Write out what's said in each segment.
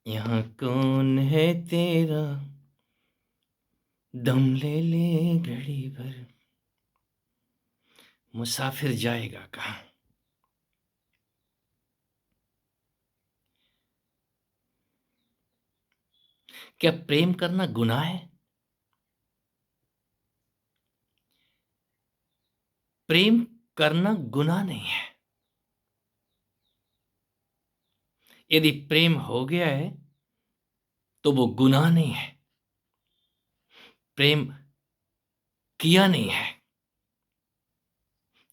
यहाँ कौन है तेरा, दम ले ले घड़ी भर, मुसाफिर जाएगा कहाँ। क्या प्रेम करना गुनाह है? प्रेम करना गुनाह नहीं है। यदि प्रेम हो गया है तो वो गुनाह नहीं है। प्रेम किया नहीं है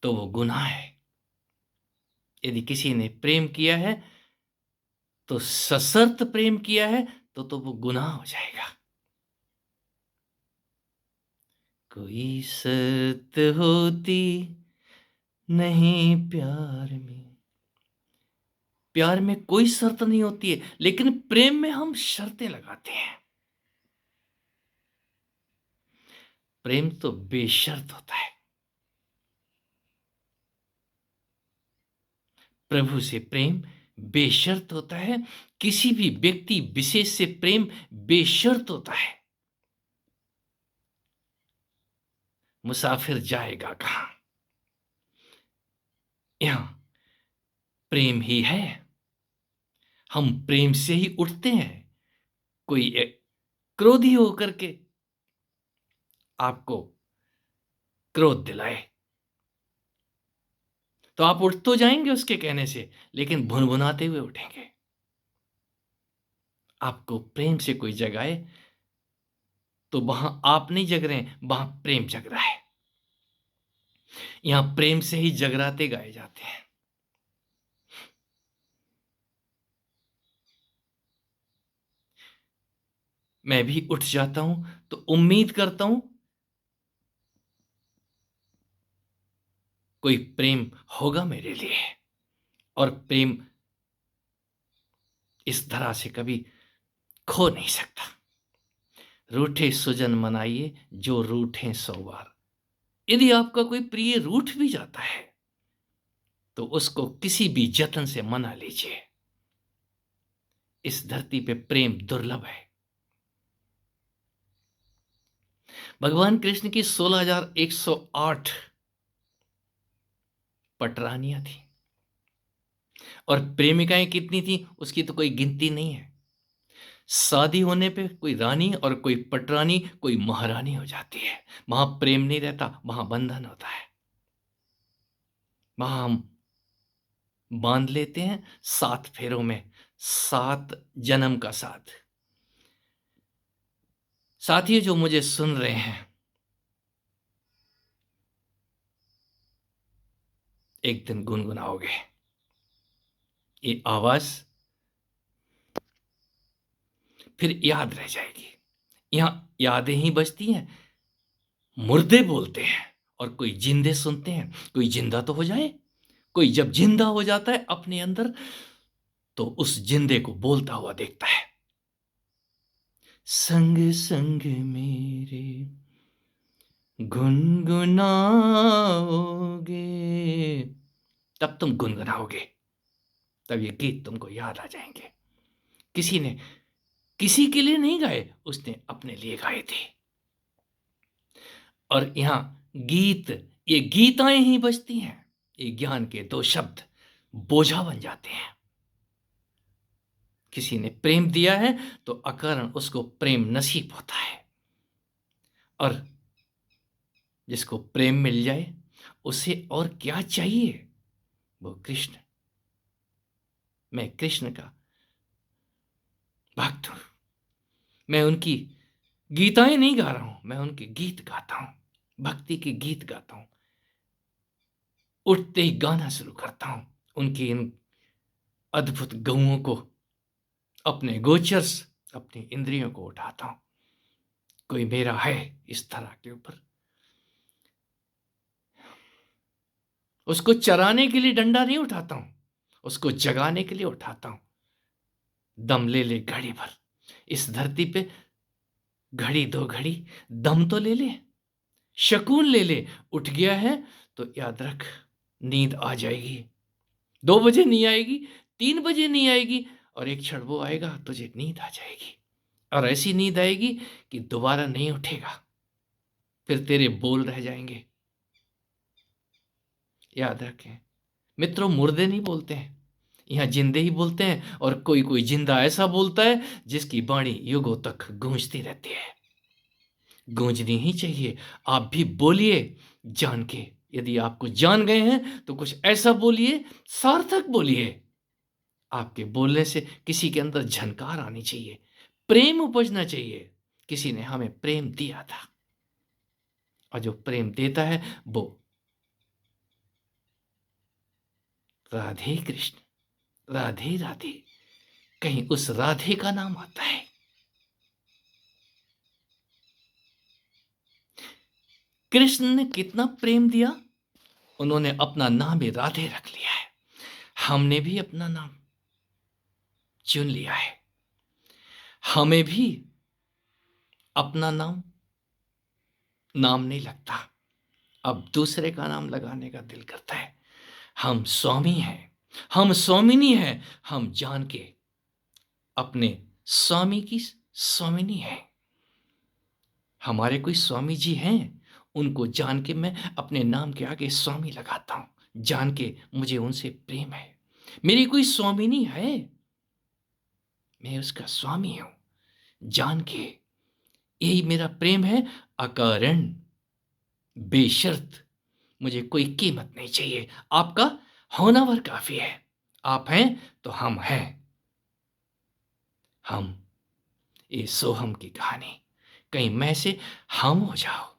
तो वो गुनाह है। यदि किसी ने प्रेम किया है तो सशर्त प्रेम किया है तो वो गुनाह हो जाएगा। कोई शर्त होती नहीं प्यार में। प्यार में कोई शर्त नहीं होती है, लेकिन प्रेम में हम शर्तें लगाते हैं। प्रेम तो बेशर्त होता है। प्रभु से प्रेम बेशर्त होता है। किसी भी व्यक्ति विशेष से प्रेम बेशर्त होता है। मुसाफिर जाएगा कहां? यहां प्रेम ही है। हम प्रेम से ही उठते हैं। कोई क्रोधी होकर के आपको क्रोध दिलाए तो आप उठ तो जाएंगे उसके कहने से, लेकिन भुनभुनाते हुए उठेंगे। आपको प्रेम से कोई जगाए तो वहां आप नहीं जग रहे हैं, वहां प्रेम जग रहा है। यहां प्रेम से ही जगराते गाए जाते हैं। मैं भी उठ जाता हूं तो उम्मीद करता हूं कोई प्रेम होगा मेरे लिए। और प्रेम इस तरह से कभी खो नहीं सकता। रूठे सुजन मनाइए जो रूठे सौ बार। यदि आपका कोई प्रिय रूठ भी जाता है तो उसको किसी भी जतन से मना लीजिए। इस धरती पे प्रेम दुर्लभ है। भगवान कृष्ण की 16,108 पटरानियां थी और प्रेमिकाएं कितनी थी उसकी तो कोई गिनती नहीं है। शादी होने पे कोई रानी और कोई पटरानी, कोई महारानी हो जाती है। वहां प्रेम नहीं रहता, वहां बंधन होता है। वहां हम बांध लेते हैं 7 फेरों में, 7 जन्म का साथ। साथियों जो मुझे सुन रहे हैं, एक दिन गुनगुनाओगे। ये आवाज फिर याद रह जाएगी। यहां यादें ही बचती हैं। मुर्दे बोलते हैं और कोई जिंदे सुनते हैं। कोई जिंदा तो हो जाए। कोई जब जिंदा हो जाता है अपने अंदर तो उस जिंदे को बोलता हुआ देखता है, संग संग मेरे गुनगुनाओगे। तब तुम गुनगुनाओगे, तब ये गीत तुमको याद आ जाएंगे। किसी ने किसी के लिए नहीं गाए, उसने अपने लिए गाए थे। और यहां गीत, ये गीताएं ही बजती हैं। ये ज्ञान के 2 शब्द बोझा बन जाते हैं। किसी ने प्रेम दिया है तो अकारण उसको प्रेम नसीब होता है। और जिसको प्रेम मिल जाए उसे और क्या चाहिए? वो कृष्ण। मैं कृष्ण का भक्त हूं। मैं उनकी गीताएं नहीं गा रहा हूं, मैं उनके गीत गाता हूं। भक्ति के गीत गाता हूं। उठते ही गाना शुरू करता हूं उनकी इन अद्भुत गौओं को, अपने गोचर अपनी इंद्रियों को उठाता हूं। कोई मेरा है इस तरह के ऊपर, उसको चराने के लिए डंडा नहीं उठाता हूं, उसको जगाने के लिए उठाता हूं। दम ले ले घड़ी भर। इस धरती पे घड़ी 2 घड़ी दम तो ले ले, शकून ले ले। उठ गया है तो याद रख, नींद आ जाएगी। 2 बजे नहीं आएगी, 3 बजे नहीं आएगी, और एक क्षण वो आएगा, तुझे नींद आ जाएगी और ऐसी नींद आएगी कि दोबारा नहीं उठेगा, फिर तेरे बोल रह जाएंगे। याद रखें मित्रों, मुर्दे नहीं बोलते हैं, यहाँ जिंदे ही बोलते हैं, और कोई कोई जिंदा ऐसा बोलता है जिसकी वाणी युगों तक गूंजती रहती है। गूंजनी ही चाहिए। आप भी बोलिए जान के। यदि आपको जान गए हैं तो कुछ ऐसा बोलिए, सार्थक बोलिए। आपके बोलने से किसी के अंदर झनकार आनी चाहिए, प्रेम उपजना चाहिए। किसी ने हमें प्रेम दिया था, और जो प्रेम देता है वो राधे कृष्ण, राधे राधे, कहीं उस राधे का नाम आता है। कृष्ण ने कितना प्रेम दिया, उन्होंने अपना नाम ही राधे रख लिया है। हमने भी अपना नाम चुन लिया है। हमें भी अपना नाम नाम नहीं लगता, अब दूसरे का नाम लगाने का दिल करता है। हम स्वामी हैं, हम स्वामिनी हैं, हम जान के अपने स्वामी की स्वामिनी है। हमारे कोई स्वामी जी हैं, उनको जान के मैं अपने नाम के आगे स्वामी लगाता हूं, जान के मुझे उनसे प्रेम है। मेरी कोई स्वामिनी है, मैं उसका स्वामी हूं, जान के यही मेरा प्रेम है। अकारण, बेशर्त, मुझे कोई कीमत नहीं चाहिए। आपका होना भर काफी है। आप हैं तो हम हैं। हम, ये सोहम की कहानी, कहीं मैं से हम हो जाओ।